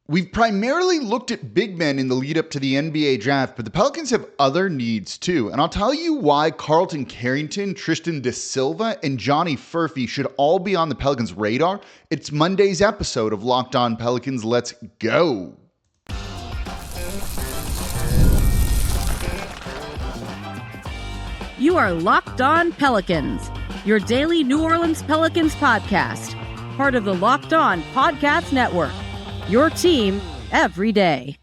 We've primarily looked at big men in the lead up to the NBA draft, but the Pelicans have other needs too. And I'll tell you why Carlton Carrington, Tristan Da Silva, and Johnny Furphy should all be on the Pelicans' radar. It's Monday's episode of Locked On Pelicans. Let's go. You are Locked On Pelicans, your daily New Orleans Pelicans podcast, part of the Locked On Podcast Network. Your team every day.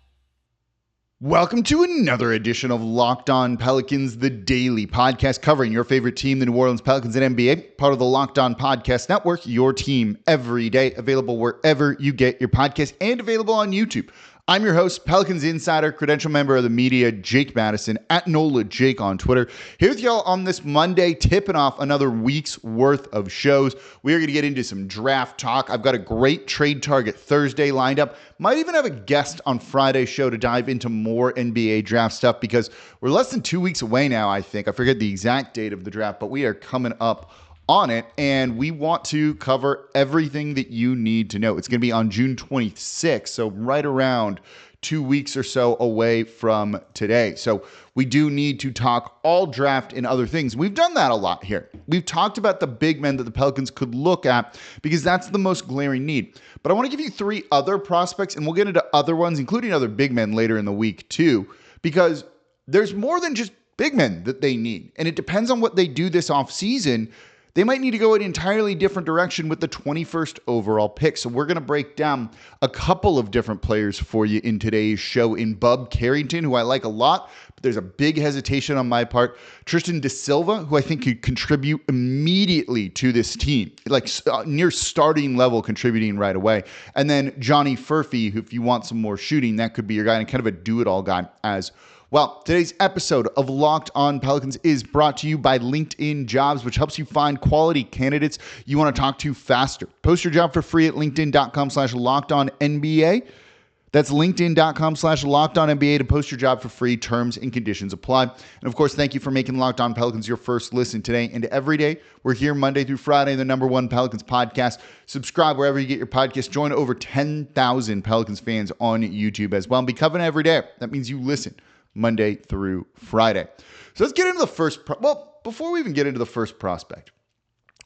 Welcome to another edition of Locked On Pelicans, the daily podcast covering your favorite team, the New Orleans Pelicans and NBA, part of the Locked On Podcast Network, your team every day, available wherever you get your podcast and available on YouTube. I'm your host, Pelicans Insider, credential member of the media, Jake Madison, at NOLA Jake on Twitter. Here with y'all on this Monday, tipping off another week's worth of shows. We are going to get into some draft talk. I've got a great trade target Thursday lined up. Might even have a guest on Friday's show to dive into more NBA draft stuff because we're less than 2 weeks away now, I think. I forget the exact date of the draft, but we are coming up on it, and we want to cover everything that you need to know. It's going to be on June 26th, so right around 2 weeks or so away from today. So we do need to talk all draft and other things. We've done that a lot here. We've talked about the big men that the Pelicans could look at because that's the most glaring need. But I want to give you three other prospects, and we'll get into other ones, including other big men later in the week too, because there's more than just big men that they need. And it depends on what they do this offseason. They might need to go an entirely different direction with the 21st overall pick. So we're going to break down a couple of different players for you in today's show. In Bub Carrington, who I like a lot, but there's a big hesitation on my part. Tristan Da Silva, who I think could contribute immediately to this team, like near starting level contributing right away. And then Johnny Furphy, who if you want some more shooting, that could be your guy and kind of a do-it-all guy as well. Today's episode of Locked On Pelicans is brought to you by LinkedIn Jobs, which helps you find quality candidates you want to talk to faster. Post your job for free at linkedin.com/LockedOnNBA. That's linkedin.com/LockedOnNBA to post your job for free. Terms and conditions apply. And of course, thank you for making Locked On Pelicans your first listen today and every day. We're here Monday through Friday, the #1 Pelicans podcast. Subscribe wherever you get your podcast. Join over 10,000 Pelicans fans on YouTube as well. And be covering every day. That means you listen Monday through Friday. So let's get into the first. Before we even get into the first prospect,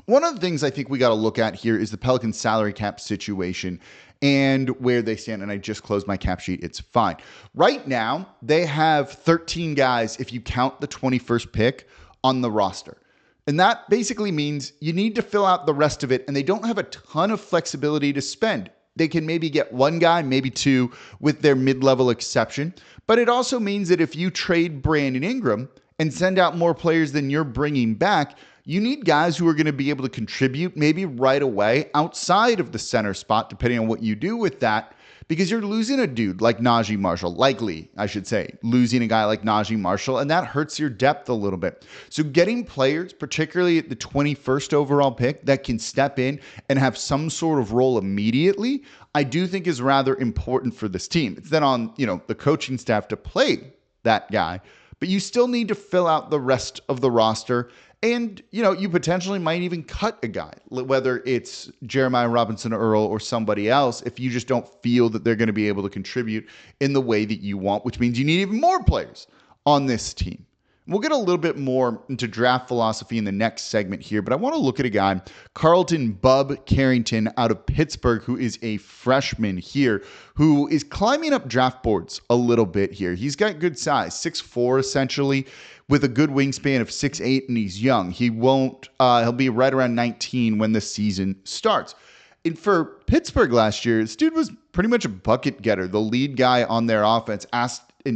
one of the things I think we got to look at here is the Pelicans salary cap situation and where they stand. And I just closed my cap sheet. It's fine. Right now, they have 13 guys, if you count the 21st pick, on the roster. And that basically means you need to fill out the rest of it, and they don't have a ton of flexibility to spend. They can maybe get one guy, maybe two, with their mid-level exception. But it also means that if you trade Brandon Ingram and send out more players than you're bringing back, you need guys who are going to be able to contribute maybe right away outside of the center spot, depending on what you do with that, because you're losing a dude like Najee Marshall, likely, I should say, losing a guy like Najee Marshall, and that hurts your depth a little bit. So getting players, particularly at the 21st overall pick, that can step in and have some sort of role immediately, I do think is rather important for this team. It's then on, the coaching staff to play that guy, but you still need to fill out the rest of the roster. And, you potentially might even cut a guy, whether it's Jeremiah Robinson-Earl or somebody else, if you just don't feel that they're going to be able to contribute in the way that you want, which means you need even more players on this team. We'll get a little bit more into draft philosophy in the next segment here, but I want to look at a guy, Carlton Bub Carrington out of Pittsburg, who is a freshman here, who is climbing up draft boards a little bit here. He's got good size, 6'4", essentially, with a good wingspan of 6'8", and he's young. He'll be right around 19 when the season starts. And for Pittsburgh last year, this dude was pretty much a bucket getter, the lead guy on their offense,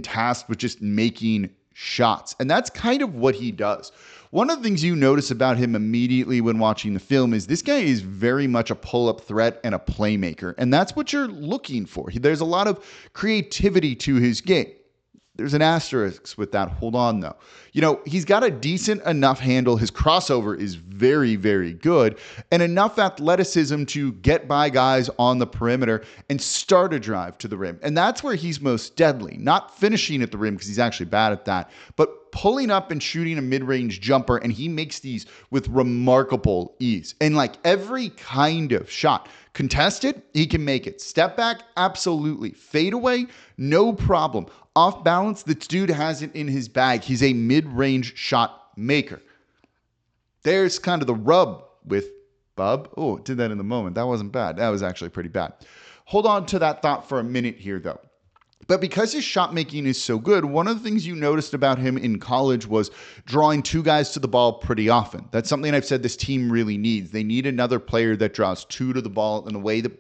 tasked with just making shots. And that's kind of what he does. One of the things you notice about him immediately when watching the film is this guy is very much a pull-up threat and a playmaker. And that's what you're looking for. There's a lot of creativity to his game. There's an asterisk with that. Hold on, though. He's got a decent enough handle. His crossover is very, very good, and enough athleticism to get by guys on the perimeter and start a drive to the rim. And that's where he's most deadly. Not finishing at the rim, because he's actually bad at that, but pulling up and shooting a mid-range jumper, and he makes these with remarkable ease. And like every kind of shot Contested, he can make it. Step back, absolutely. Fade away, no problem. Off balance, this dude has it in his bag. He's a mid-range shot maker. There's kind of the rub with Bub. Oh, did that in the moment. That wasn't bad. That was actually pretty bad. Hold on to that thought for a minute here, though. But because his shot making is so good, one of the things you noticed about him in college was drawing two guys to the ball pretty often. That's something I've said this team really needs. They need another player that draws two to the ball in a way that,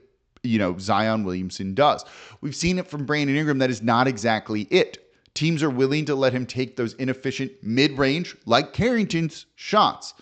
Zion Williamson does. We've seen it from Brandon Ingram. That is not exactly it. Teams are willing to let him take those inefficient mid-range, like Carrington's, shots.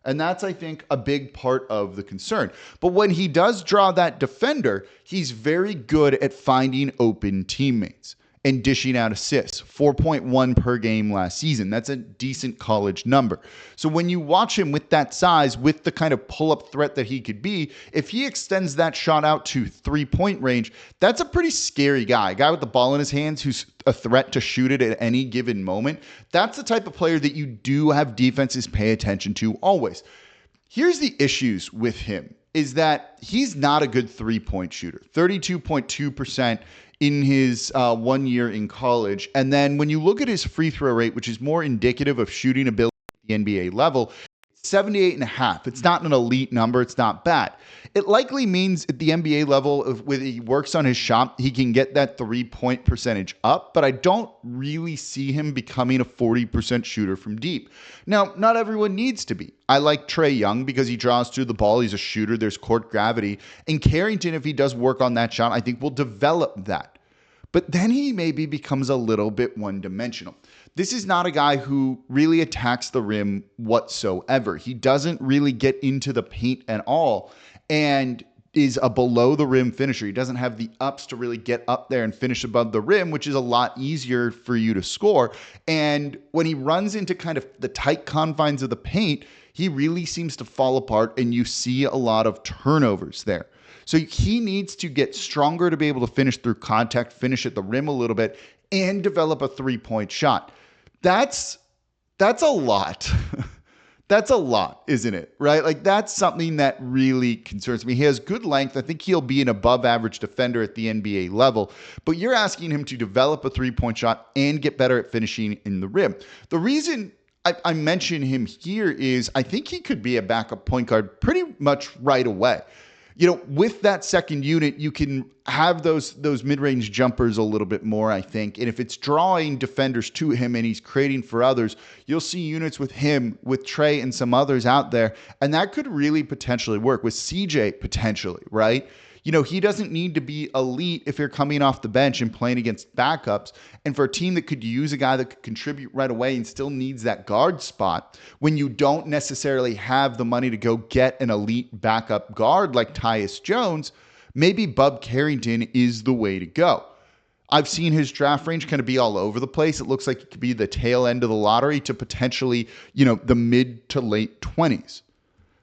And that's, I think, a big part of the concern. But when he does draw that defender, he's very good at finding open teammates and dishing out assists. 4.1 per game last season. That's a decent college number. So when you watch him with that size, with the kind of pull-up threat that he could be, if he extends that shot out to three-point range, that's a pretty scary guy. A guy with the ball in his hands who's a threat to shoot it at any given moment. That's the type of player that you do have defenses pay attention to always. Here's the issues with him, is that he's not a good three-point shooter. 32.2% in his 1 year in college. And then when you look at his free throw rate, which is more indicative of shooting ability at the NBA level, 78.5. It's not an elite number. It's not bad. It likely means at the NBA level, when he works on his shot, he can get that 3-point percentage up, but I don't really see him becoming a 40% shooter from deep. Now, not everyone needs to be. I like Trae Young because he draws through the ball. He's a shooter. There's court gravity. And Carrington, if he does work on that shot, I think will develop that. But then he maybe becomes a little bit one-dimensional. This is not a guy who really attacks the rim whatsoever. He doesn't really get into the paint at all and is a below-the-rim finisher. He doesn't have the ups to really get up there and finish above the rim, which is a lot easier for you to score. And when he runs into kind of the tight confines of the paint, he really seems to fall apart, and you see a lot of turnovers there. So he needs to get stronger to be able to finish through contact, finish at the rim a little bit, and develop a three-point shot. That's a lot. That's a lot, isn't it? Right? Like, that's something that really concerns me. He has good length. I think he'll be an above-average defender at the NBA level. But you're asking him to develop a three-point shot and get better at finishing in the rim. The reason I mention him here is I think he could be a backup point guard pretty much right away. With that second unit, you can have those mid-range jumpers a little bit more, I think. And if it's drawing defenders to him and he's creating for others, you'll see units with him, with Trae and some others out there. And that could really potentially work with CJ potentially, right? He doesn't need to be elite if you're coming off the bench and playing against backups. And for a team that could use a guy that could contribute right away and still needs that guard spot, when you don't necessarily have the money to go get an elite backup guard like Tyus Jones, maybe Bub Carrington is the way to go. I've seen his draft range kind of be all over the place. It looks like it could be the tail end of the lottery to potentially, the mid to late 20s.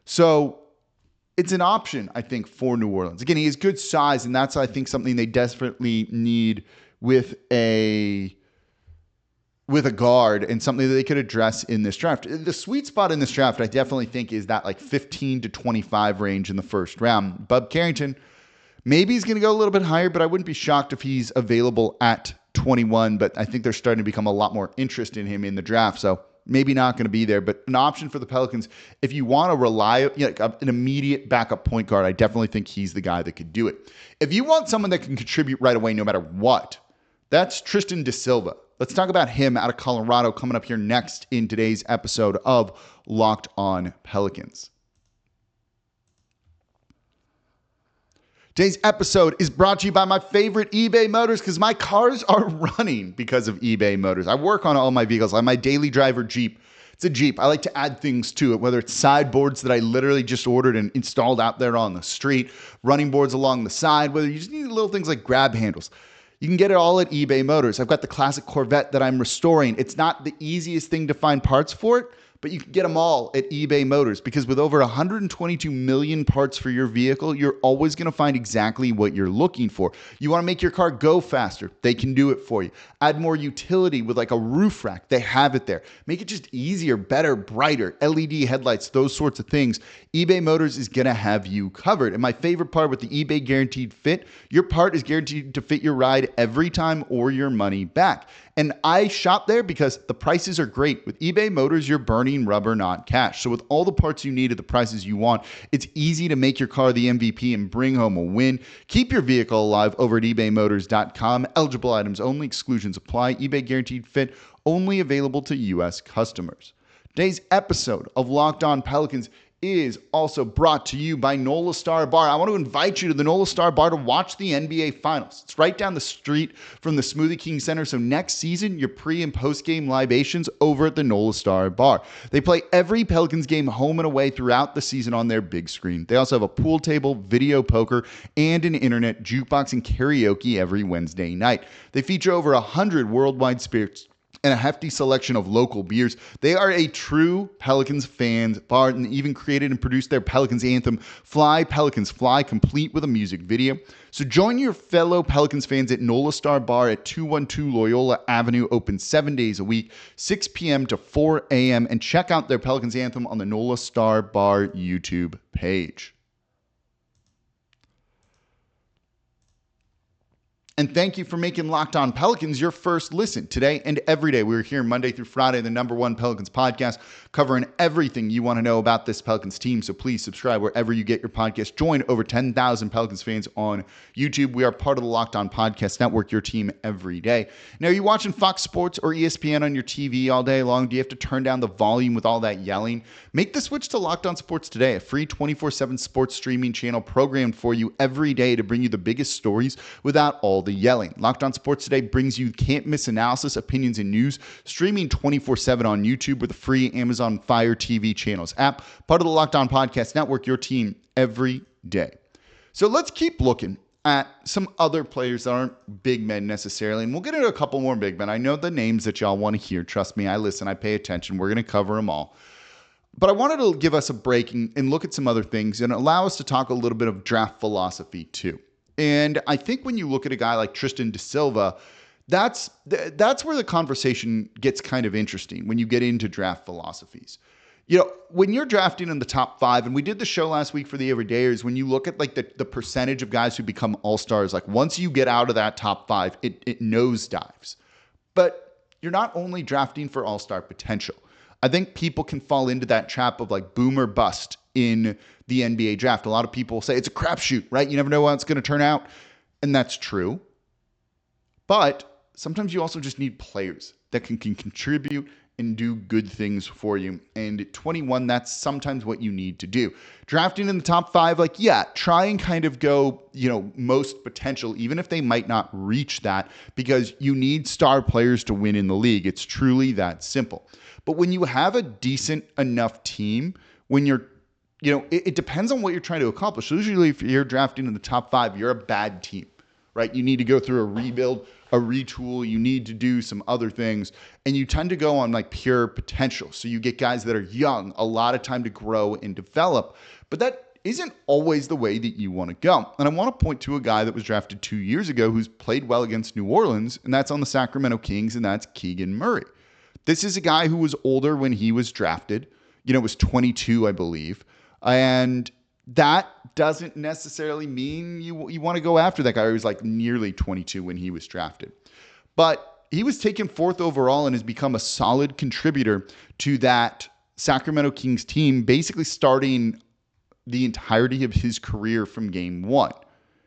So it's an option, I think, for New Orleans. Again, he has good size, and that's, I think, something they desperately need with a guard and something that they could address in this draft. The sweet spot in this draft, I definitely think, is that like 15 to 25 range in the first round. Bub Carrington, maybe he's going to go a little bit higher, but I wouldn't be shocked if he's available at 21. But I think there's starting to become a lot more interest in him in the draft. So maybe not going to be there, but an option for the Pelicans. If you want to rely on an immediate backup point guard, I definitely think he's the guy that could do it. If you want someone that can contribute right away no matter what, that's Tristan Da Silva. Let's talk about him out of Colorado coming up here next in today's episode of Locked On Pelicans. Today's episode is brought to you by my favorite eBay Motors because my cars are running because of eBay Motors. I work on all my vehicles. I have my daily driver Jeep. It's a Jeep. I like to add things to it, whether it's sideboards that I literally just ordered and installed out there on the street, running boards along the side, whether you just need little things like grab handles. You can get it all at eBay Motors. I've got the classic Corvette that I'm restoring. It's not the easiest thing to find parts for it, but you can get them all at eBay Motors, because with over 122 million parts for your vehicle, you're always going to find exactly what you're looking for. You want to make your car go faster, they can do it for you. Add more utility with like a roof rack, they have it there. Make it just easier, better, brighter, LED headlights, those sorts of things. eBay Motors is going to have you covered. And my favorite part with the eBay Guaranteed Fit, your part is guaranteed to fit your ride every time or your money back. And I shop there because the prices are great. With eBay Motors, you're burning rubber, not cash. So with all the parts you need at the prices you want, it's easy to make your car the MVP and bring home a win. Keep your vehicle alive over at ebaymotors.com. Eligible items only. Exclusions apply. eBay Guaranteed Fit only available to U.S. customers. Today's episode of Locked On Pelicans is also brought to you by NOLA Star Bar. I want to invite you to the NOLA Star Bar to watch the NBA Finals. It's right down the street from the Smoothie King Center. So next season, your pre- and post-game libations over at the NOLA Star Bar. They play every Pelicans game home and away throughout the season on their big screen. They also have a pool table, video poker, and an internet jukebox and karaoke every Wednesday night. They feature over 100 worldwide spirits and a hefty selection of local beers. They are a true Pelicans fans bar, and even created and produced their Pelicans anthem, Fly Pelicans Fly, complete with a music video. So join your fellow Pelicans fans at NOLA Star Bar at 212 Loyola Avenue, open 7 days a week, 6 p.m. to 4 a.m., and check out their Pelicans anthem on the NOLA Star Bar YouTube page. And thank you for making Locked On Pelicans your first listen today and every day. We're here Monday through Friday, the #1 Pelicans podcast, covering everything you want to know about this Pelicans team. So please subscribe wherever you get your podcast. Join over 10,000 Pelicans fans on YouTube. We are part of the Locked On Podcast Network, your team every day. Now, are you watching Fox Sports or ESPN on your TV all day long? Do you have to turn down the volume with all that yelling? Make the switch to Locked On Sports Today, a free 24/7 sports streaming channel programmed for you every day to bring you the biggest stories without all the yelling. Locked On Sports Today brings you can't-miss analysis, opinions, and news, streaming 24/7 on YouTube with a free Amazon Fire TV channels app. Part of the Locked On Podcast Network, your team every day. So let's keep looking at some other players that aren't big men necessarily, and we'll get into a couple more big men. I know the names that y'all want to hear. Trust me, I listen, I pay attention. We're going to cover them all. But I wanted to give us a break and look at some other things and allow us to talk a little bit of draft philosophy too. And I think when you look at a guy like Tristan Da Silva, that's where the conversation gets kind of interesting when you get into draft philosophies. You know, when you're drafting in the top 5, and we did the show last week for the Everydayers, when you look at like the percentage of guys who become all-stars, like once you get out of that top 5, it nosedives. But you're not only drafting for all-star potential. I think people can fall into that trap of like boom or bust in the NBA draft. A lot of people say it's a crapshoot, right? You never know how it's going to turn out. And that's true. But sometimes you also just need players that can contribute and do good things for you. And at 21, that's sometimes what you need to do. Drafting in the top 5, like, yeah, try and kind of go, most potential, even if they might not reach that, because you need star players to win in the league. It's truly that simple. But when you have a decent enough team, when you're, it depends on what you're trying to accomplish. So usually if you're drafting in the top 5, you're a bad team, right? You need to go through a rebuild, a retool. You need to do some other things. And you tend to go on like pure potential. So you get guys that are young, a lot of time to grow and develop. But that isn't always the way that you want to go. And I want to point to a guy that was drafted 2 years ago who's played well against New Orleans, and that's on the Sacramento Kings, and that's Keegan Murray. This is a guy who was older when he was drafted, was 22, I believe. And that doesn't necessarily mean you want to go after that guy who was like nearly 22 when he was drafted. But he was taken 4th overall and has become a solid contributor to that Sacramento Kings team, basically starting the entirety of his career from game 1.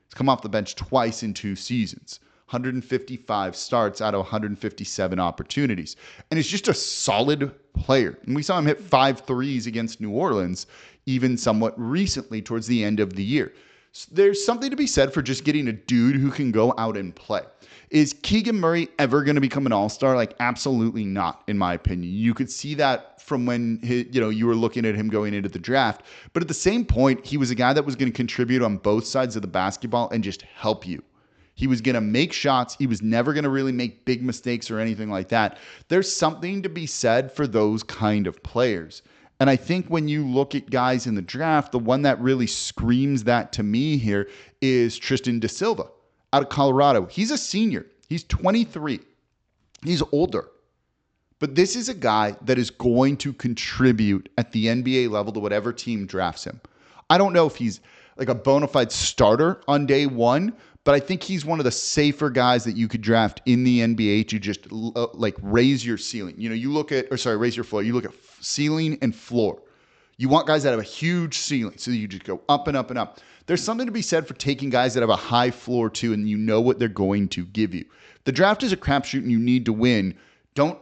He's come off the bench twice in 2 seasons. 155 starts out of 157 opportunities. And he's just a solid player. And we saw him hit 5 threes against New Orleans, even somewhat recently towards the end of the year. So there's something to be said for just getting a dude who can go out and play. Is Keegan Murray ever going to become an all-star? Like, absolutely not, in my opinion. You could see that from when you were looking at him going into the draft. But at the same point, he was a guy that was going to contribute on both sides of the basketball and just help you. He was going to make shots. He was never going to really make big mistakes or anything like that. There's something to be said for those kind of players. And I think when you look at guys in the draft, the one that really screams that to me here is Tristan Da Silva out of Colorado. He's a senior. He's 23. He's older. But this is a guy that is going to contribute at the NBA level to whatever team drafts him. I don't know if he's like a bona fide starter on day one, but I think he's one of the safer guys that you could draft in the NBA to just raise your ceiling. Raise your floor. You look at ceiling and floor. You want guys that have a huge ceiling, so you just go up and up and up. There's something to be said for taking guys that have a high floor too, and you know what they're going to give you. The draft is a crapshoot and you need to win. Don't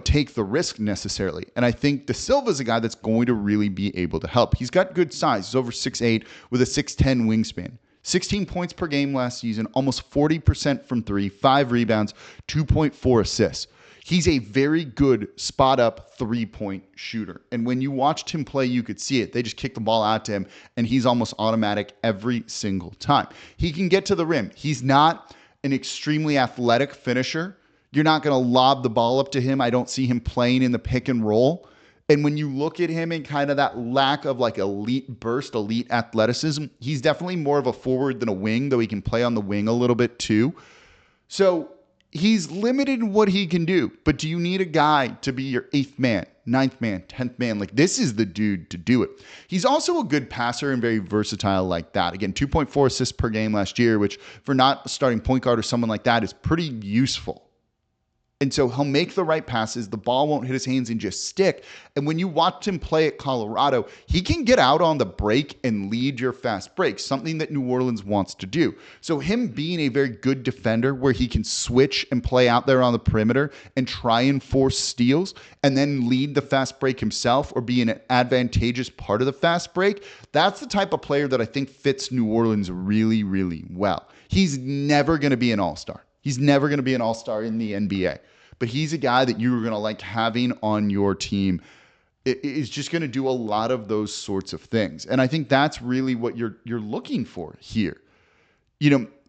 take the risk necessarily. And I think Da Silva is a guy that's going to really be able to help. He's got good size. He's over 6'8" with a 6'10" wingspan. 16 points per game last season, almost 40% from three, 5 rebounds, 2.4 assists. He's a very good spot-up three-point shooter. And when you watched him play, you could see it. They just kick the ball out to him, and he's almost automatic every single time. He can get to the rim. He's not an extremely athletic finisher. You're not going to lob the ball up to him. I don't see him playing in the pick and roll. And when you look at him and kind of that lack of like elite burst, elite athleticism, he's definitely more of a forward than a wing, though he can play on the wing a little bit too. So he's limited in what he can do. But do you need a guy to be your 8th man, 9th man, 10th man? Like, this is the dude to do it. He's also a good passer and very versatile like that. Again, 2.4 assists per game last year, which for not a starting point guard or someone like that is pretty useful. And so he'll make the right passes. The ball won't hit his hands and just stick. And when you watch him play at Colorado, he can get out on the break and lead your fast break, something that New Orleans wants to do. So him being a very good defender where he can switch and play out there on the perimeter and try and force steals and then lead the fast break himself or be an advantageous part of the fast break, that's the type of player that I think fits New Orleans really, really well. He's never going to be an all-star. He's never going to be an all-star in the NBA. But he's a guy that you're going to like having on your team. It is just going to do a lot of those sorts of things. And I think that's really what you're looking for here.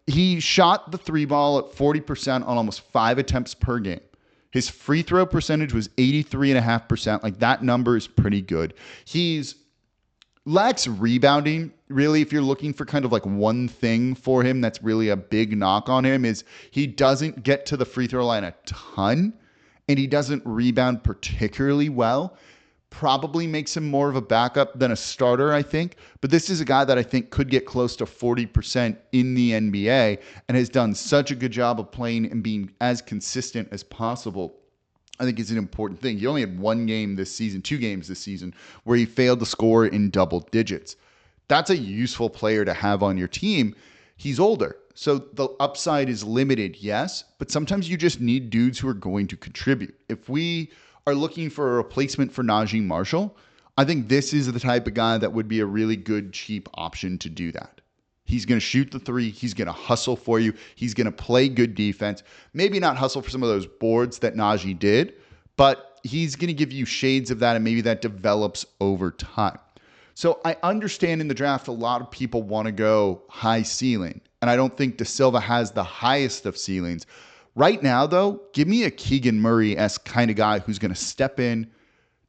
He shot the 3 ball at 40% on almost 5 attempts per game. His free throw percentage was 83.5%. Like, that number is pretty good. He's lacks rebounding. Really, if you're looking for kind of like one thing for him that's really a big knock on him, is he doesn't get to the free throw line a ton and he doesn't rebound particularly well. Probably makes him more of a backup than a starter, I think. But this is a guy that I think could get close to 40% in the NBA and has done such a good job of playing and being as consistent as possible. I think it's an important thing. He only had 2 games this season, where he failed to score in double digits. That's a useful player to have on your team. He's older, so the upside is limited, yes, but sometimes you just need dudes who are going to contribute. If we are looking for a replacement for Najee Marshall, I think this is the type of guy that would be a really good, cheap option to do that. He's going to shoot the 3. He's going to hustle for you. He's going to play good defense. Maybe not hustle for some of those boards that Najee did, but he's going to give you shades of that, and maybe that develops over time. So I understand in the draft a lot of people want to go high ceiling, and I don't think Da Silva has the highest of ceilings. Right now, though, give me a Keegan Murray-esque kind of guy who's going to step in,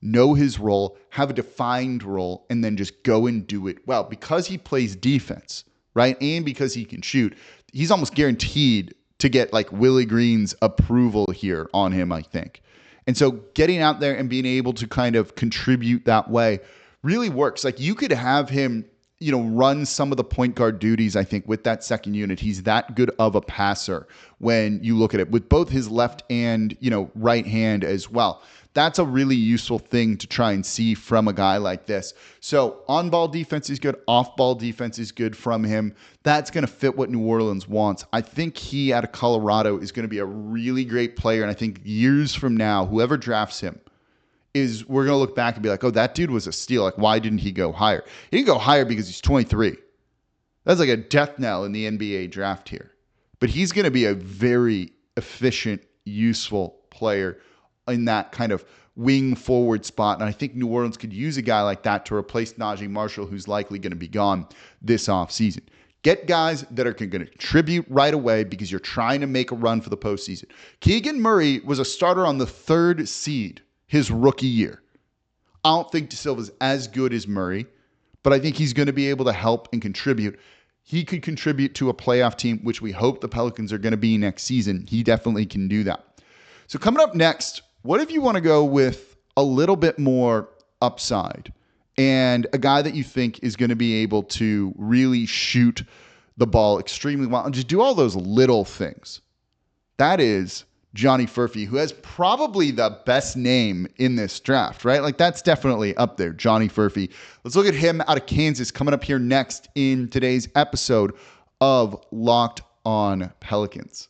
know his role, have a defined role, and then just go and do it well. Because he plays defense, right? And because he can shoot, he's almost guaranteed to get like Willie Green's approval here on him, I think. And so getting out there and being able to kind of contribute that way really works. Like, you could have him, run some of the point guard duties, I think, with that second unit. He's that good of a passer when you look at it with both his left and, right hand as well. That's a really useful thing to try and see from a guy like this. So on-ball defense is good. Off-ball defense is good from him. That's going to fit what New Orleans wants. I think he, out of Colorado, is going to be a really great player. And I think years from now, whoever drafts him, we're going to look back and be like, oh, that dude was a steal. Like, why didn't he go higher? He didn't go higher because he's 23. That's like a death knell in the NBA draft here. But he's going to be a very efficient, useful player in that kind of wing forward spot. And I think New Orleans could use a guy like that to replace Najee Marshall, who's likely going to be gone this offseason. Get guys that are going to contribute right away because you're trying to make a run for the postseason. Keegan Murray was a starter on the 3rd seed his rookie year. I don't think Da Silva's as good as Murray, but I think he's going to be able to help and contribute. He could contribute to a playoff team, which we hope the Pelicans are going to be next season. He definitely can do that. So coming up next, what if you want to go with a little bit more upside and a guy that you think is going to be able to really shoot the ball extremely well and just do all those little things? That is Johnny Furphy, who has probably the best name in this draft, right? Like, that's definitely up there, Johnny Furphy. Let's look at him out of Kansas coming up here next in today's episode of Locked on Pelicans.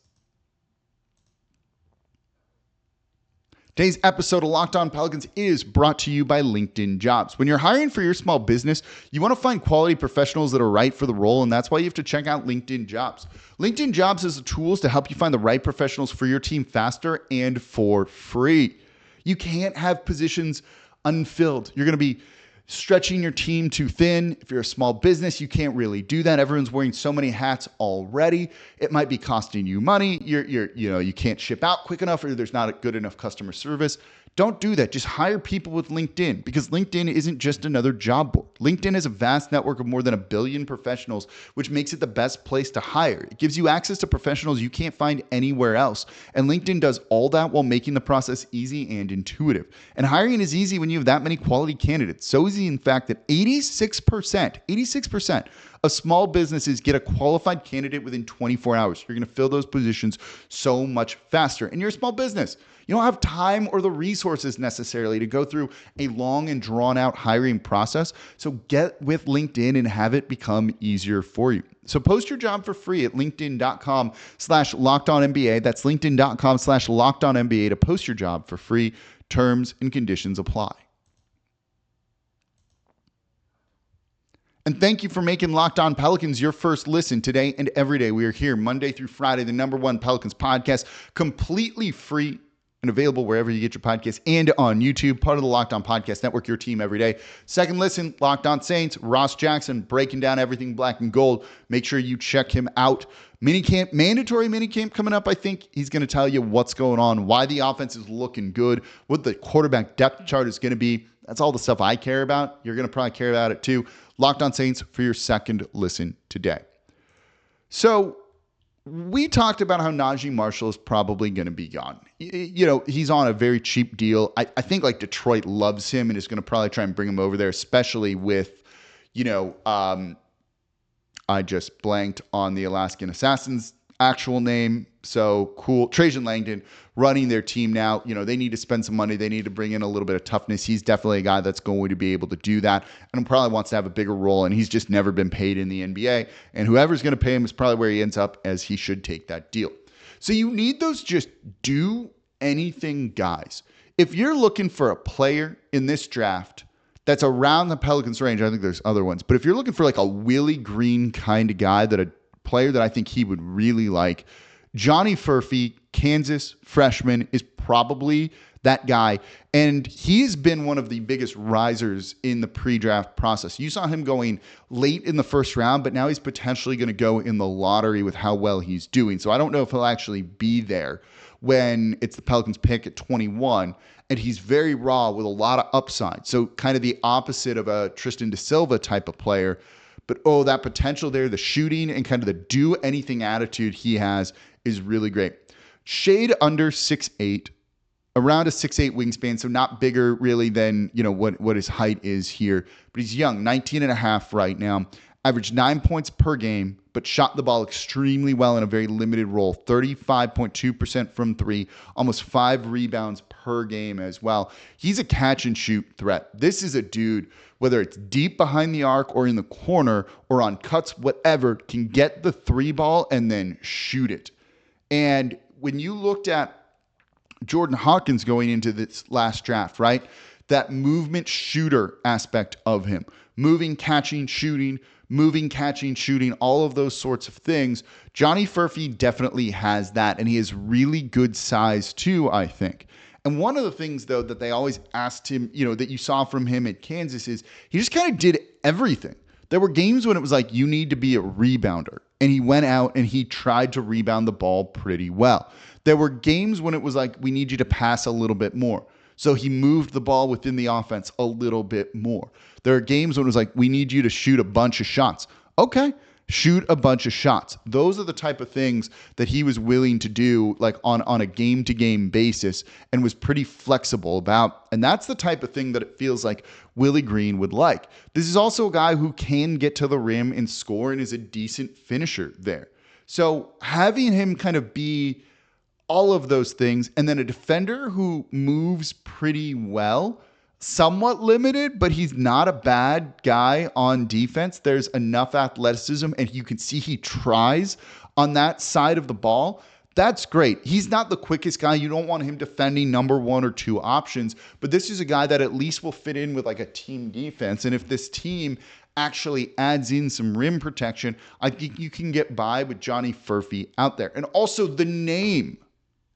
Today's episode of Locked On Pelicans is brought to you by LinkedIn Jobs. When you're hiring for your small business, you want to find quality professionals that are right for the role, and that's why you have to check out LinkedIn Jobs. LinkedIn Jobs has the tools to help you find the right professionals for your team faster and for free. You can't have positions unfilled. You're going to be stretching your team too thin. If you're a small business, you can't really do that. Everyone's wearing so many hats already. It might be costing you money. You can't ship out quick enough, or there's not a good enough customer service. Don't do that. Just hire people with LinkedIn, because LinkedIn isn't just another job board. LinkedIn has a vast network of more than 1 billion professionals, which makes it the best place to hire. It gives you access to professionals you can't find anywhere else. And LinkedIn does all that while making the process easy and intuitive. And hiring is easy when you have that many quality candidates. So easy, in fact, that 86% of small businesses get a qualified candidate within 24 hours. You're going to fill those positions so much faster. And you're a small business. You don't have time or the resources necessarily to go through a long and drawn out hiring process. So get with LinkedIn and have it become easier for you. So post your job for free at linkedin.com/lockedonnba. That's linkedin.com/lockedonnba to post your job for free. Terms and conditions apply. And thank you for making Locked On Pelicans your first listen today and every day. We are here Monday through Friday, the #1 Pelicans podcast, completely free and available wherever you get your podcasts and on YouTube, part of the Locked On Podcast Network, your team every day. Second listen, Locked On Saints, Ross Jackson, breaking down everything black and gold. Make sure you check him out. Minicamp, mandatory minicamp coming up. I think he's going to tell you what's going on, why the offense is looking good, what the quarterback depth chart is going to be. That's all the stuff I care about. You're going to probably care about it too. Locked On Saints for your second listen today. So we talked about how Najee Marshall is probably going to be gone. He's on a very cheap deal. I think like Detroit loves him and is going to probably try and bring him over there, especially with, I just blanked on the Alaskan Assassin's actual name. So cool. Trajan Langdon running their team now. They need to spend some money. They need to bring in a little bit of toughness. He's definitely a guy that's going to be able to do that and probably wants to have a bigger role. And he's just never been paid in the NBA. And whoever's going to pay him is probably where he ends up, as he should take that deal. So you need those just do anything guys. If you're looking for a player in this draft that's around the Pelicans range, I think there's other ones, but if you're looking for like a Willie Green kind of guy, that a player that I think he would really like, Johnny Furphy, Kansas freshman, is probably that guy. And he's been one of the biggest risers in the pre-draft process. You saw him going late in the first round, but now he's potentially going to go in the lottery with how well he's doing. So I don't know if he'll actually be there when it's the Pelicans pick at 21. And he's very raw with a lot of upside. So kind of the opposite of a Tristan Da Silva type of player. But that potential there, the shooting and kind of the do anything attitude he has is really great. Shade under 6'8", around a 6'8" wingspan, so not bigger really than what his height is here. But he's young, 19 and a half right now. Averaged 9 points per game, but shot the ball extremely well in a very limited role. 35.2% from three, almost 5 rebounds per game as well. He's a catch and shoot threat. This is a dude, whether it's deep behind the arc or in the corner or on cuts, whatever, can get the 3 ball and then shoot it. And when you looked at Jordan Hawkins going into this last draft, right? That movement shooter aspect of him, moving, catching, shooting, all of those sorts of things. Johnny Furphy definitely has that, and he has really good size too, I think. And one of the things, though, that they always asked him, that you saw from him at Kansas is he just kind of did everything. There were games when it was like, you need to be a rebounder. And he went out and he tried to rebound the ball pretty well. There were games when it was like, we need you to pass a little bit more. So he moved the ball within the offense a little bit more. There are games when it was like, we need you to shoot a bunch of shots. Okay, shoot a bunch of shots. Those are the type of things that he was willing to do, like on a game-to-game basis, and was pretty flexible about. And that's the type of thing that it feels like Willie Green would like. This is also a guy who can get to the rim and score and is a decent finisher there. So having him kind of be all of those things, and then a defender who moves pretty well, somewhat limited, but he's not a bad guy on defense. There's enough athleticism, and you can see he tries on that side of the ball. That's great. He's not the quickest guy. You don't want him defending number 1 or 2 options, but this is a guy that at least will fit in with like a team defense. And if this team actually adds in some rim protection, I think you can get by with Johnny Furphy out there. And also the name.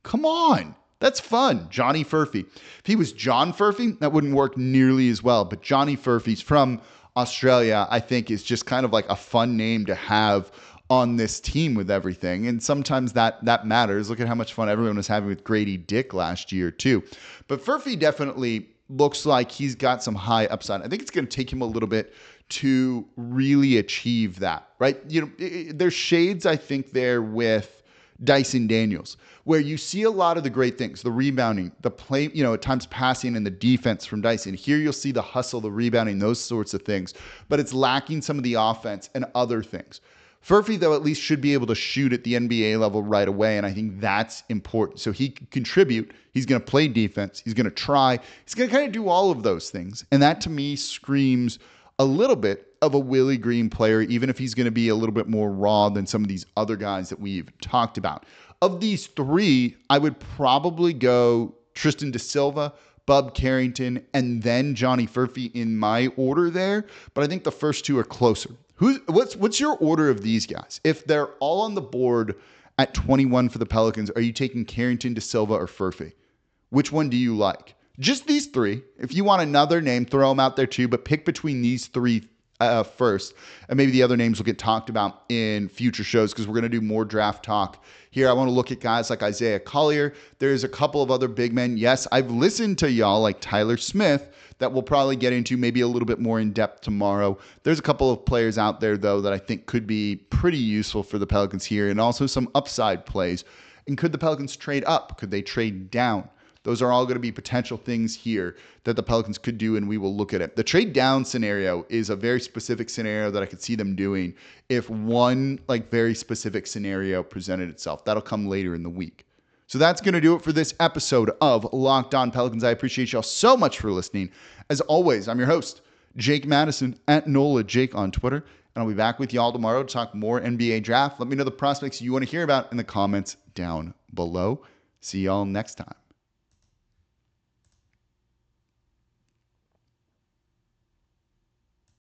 Come on. That's fun. Johnny Furphy. If he was John Furphy, that wouldn't work nearly as well. But Johnny Furphy's from Australia, I think, is just kind of like a fun name to have on this team with everything. And sometimes that matters. Look at how much fun everyone was having with Grady Dick last year, too. But Furphy definitely looks like he's got some high upside. I think it's going to take him a little bit to really achieve that, right? You know, there's shades, I think, there with Dyson Daniels, where you see a lot of the great things, the rebounding, the play, you know, at times passing and the defense from Dyson. Here you'll see the hustle, the rebounding, those sorts of things, but it's lacking some of the offense and other things. Furphy, though, at least should be able to shoot at the NBA level right away, and I think that's important. So he can contribute. He's going to play defense. He's going to try. He's going to kind of do all of those things, and that to me screams a little bit of a Willie Green player, even if he's going to be a little bit more raw than some of these other guys that we've talked about. Of these 3, I would probably go Tristan Da Silva, Bub Carrington, and then Johnny Furphy in my order there. But I think the first 2 are closer. What's your order of these guys? If they're all on the board at 21 for the Pelicans, are you taking Carrington, Da Silva, or Furphy? Which one do you like? Just these 3. If you want another name, throw them out there too, but pick between these 3 first. And maybe the other names will get talked about in future shows because we're going to do more draft talk here. I want to look at guys like Isaiah Collier. There's a couple of other big men. Yes, I've listened to y'all like Tyler Smith that we'll probably get into maybe a little bit more in depth tomorrow. There's a couple of players out there, though, that I think could be pretty useful for the Pelicans here, and also some upside plays. And could the Pelicans trade up? Could they trade down? Those are all going to be potential things here that the Pelicans could do, and we will look at it. The trade down scenario is a very specific scenario that I could see them doing if one like very specific scenario presented itself. That'll come later in the week. So that's going to do it for this episode of Locked On Pelicans. I appreciate y'all so much for listening. As always, I'm your host, Jake Madison, at NOLA Jake on Twitter. And I'll be back with y'all tomorrow to talk more NBA draft. Let me know the prospects you want to hear about in the comments down below. See y'all next time.